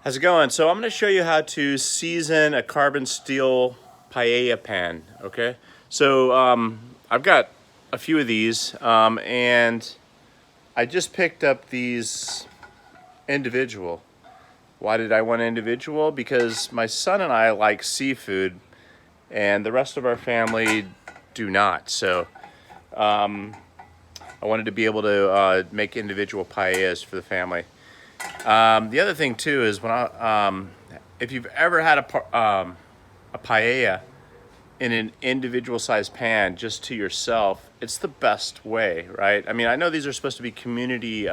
How's it going? So I'm going to show you how to season a carbon steel paella pan, okay? So I've got a few of these and I just picked up these individual. Why did I want individual? Because my son and I like seafood and the rest of our family do not. So I wanted to be able to make individual paellas for the family. The other thing too is if you've ever had a paella in an individual sized pan just to yourself, it's the best way, right? I mean, I know these are supposed to be community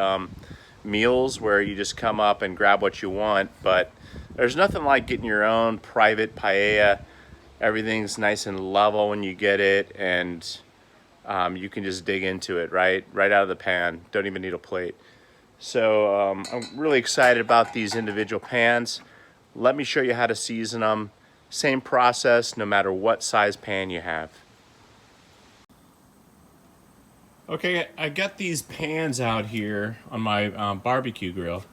meals where you just come up and grab what you want, but there's nothing like getting your own private paella. Everything's nice and level when you get it, and you can just dig into it right out of the pan. Don't even need a plate. So I'm really excited about these individual pans. Let me show you how to season them. Same process no matter what size pan you have. Okay, I got these pans out here on my barbecue grill.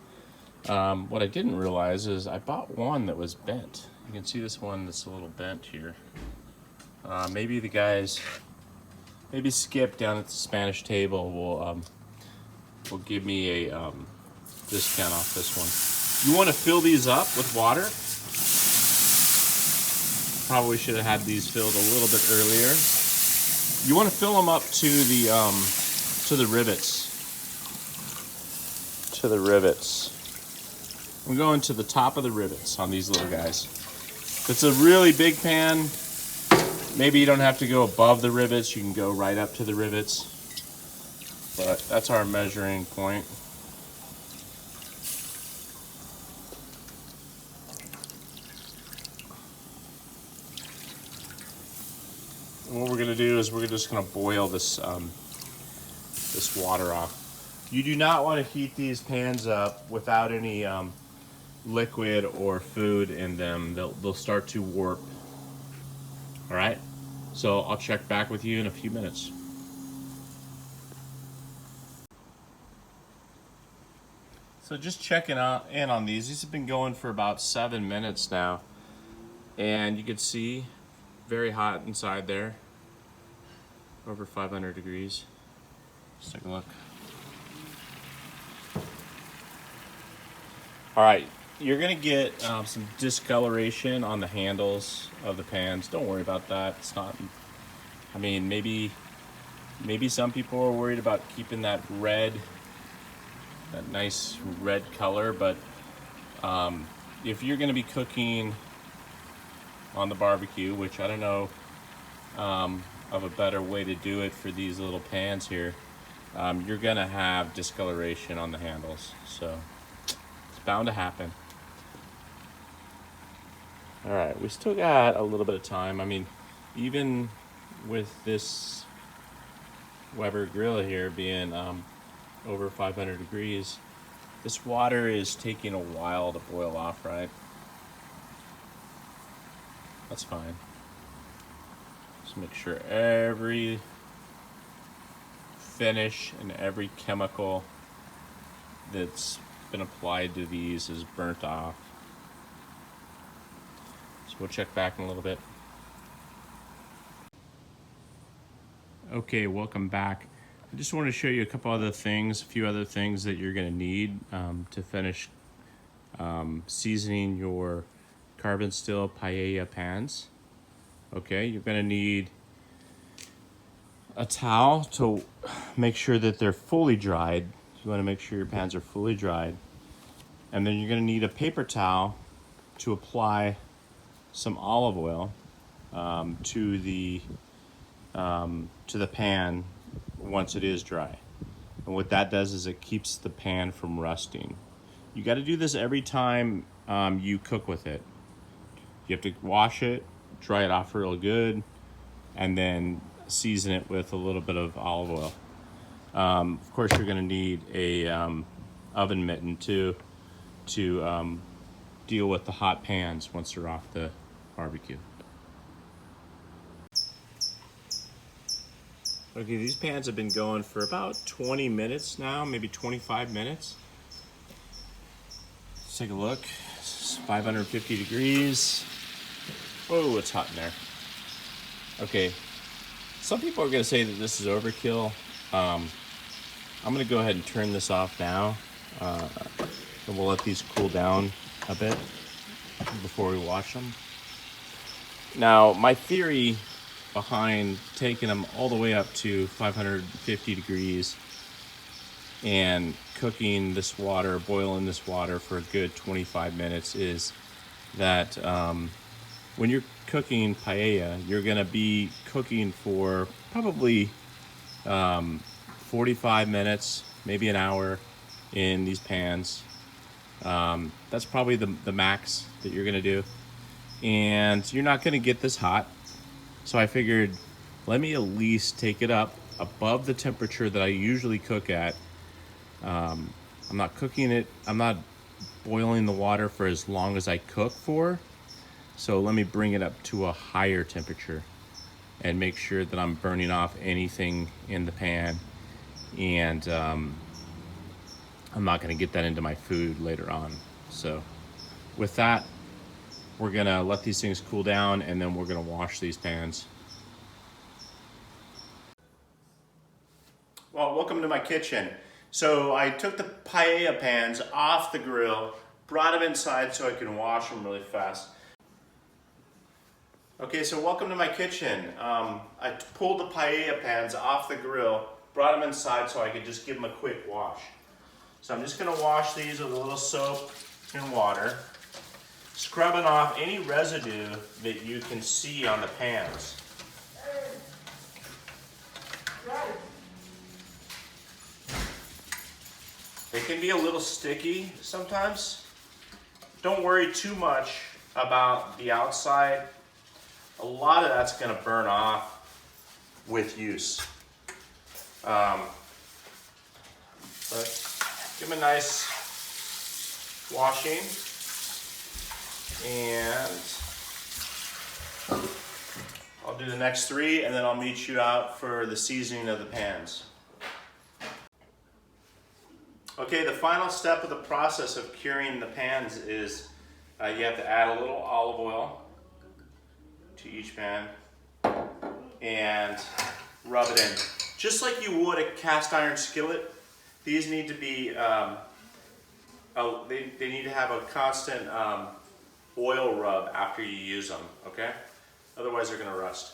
What I didn't realize is I bought one that was bent. You can see this one that's a little bent here. Maybe the guys, maybe Skip down at the Spanish table will give me a discount off this one. You want to fill these up with water. Probably should have had these filled a little bit earlier. You want to fill them up to the rivets. To the rivets. I'm going to the top of the rivets on these little guys. If it's a really big pan, maybe you don't have to go above the rivets. You can go right up to the rivets. But that's our measuring point. And what we're gonna do is we're just gonna boil this this water off. You do not want to heat these pans up without any liquid or food in them. They'll start to warp. All right. So I'll check back with you in a few minutes. So just checking in on these. These have been going for about 7 minutes now. And you can see very hot inside there. Over 500 degrees. Let's take a look. All right, you're gonna get some discoloration on the handles of the pans. Don't worry about that. It's not, I mean, maybe some people are worried about keeping that nice red color, but if you're going to be cooking on the barbecue, which I don't know of a better way to do it for these little pans here, you're going to have discoloration on the handles, so it's bound to happen. All right, we still got a little bit of time. I mean, even with this Weber grill here being over 500 degrees, this water is taking a while to boil off, right? That's fine. Just make sure every finish and every chemical that's been applied to these is burnt off. So we'll check back in a little bit. Okay, welcome back. I just want to show you a few other things that you're going to need to finish seasoning your carbon steel paella pans. Okay, you're going to need a towel to make sure that they're fully dried. You want to make sure your pans are fully dried. And then you're going to need a paper towel to apply some olive oil to the pan once it is dry. And what that does is it keeps the pan from rusting. You got to do this every time you cook with it. You have to wash it, dry it off real good, and then season it with a little bit of olive oil. Of course, you're going to need a oven mitten too to deal with the hot pans once they're off the barbecue. Okay, these pans have been going for about 20 minutes now, maybe 25 minutes. Let's take a look. It's 550 degrees. Whoa, it's hot in there. Okay, some people are gonna say that this is overkill. I'm gonna go ahead and turn this off now. And we'll let these cool down a bit before we wash them. Now, my theory behind taking them all the way up to 550 degrees and cooking this water, boiling this water for a good 25 minutes is that when you're cooking paella, you're gonna be cooking for probably 45 minutes, maybe an hour in these pans. That's probably the max that you're gonna do. And you're not gonna get this hot. So I figured, let me at least take it up above the temperature that I usually cook at. I'm not cooking it, I'm not boiling the water for as long as I cook for. So let me bring it up to a higher temperature and make sure that I'm burning off anything in the pan. And I'm not gonna get that into my food later on. So with that, we're gonna let these things cool down and then we're gonna wash these pans. Well, welcome to my kitchen. So I took the paella pans off the grill, brought them inside so I can wash them really fast. Okay, so welcome to my kitchen. I pulled the paella pans off the grill, brought them inside so I could just give them a quick wash. So I'm just gonna wash these with a little soap and water, scrubbing off any residue that you can see on the pans. They can be a little sticky sometimes. Don't worry too much about the outside. A lot of that's gonna burn off with use. But give them a nice washing. And I'll do the next 3 and then I'll meet you out for the seasoning of the pans. Okay, the final step of the process of curing the pans is you have to add a little olive oil to each pan and rub it in. Just like you would a cast iron skillet, these need to be, they need to have a constant oil rub after you use them, okay? Otherwise they're gonna rust.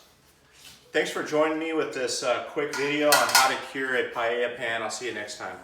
Thanks for joining me with this quick video on how to cure a paella pan. I'll see you next time.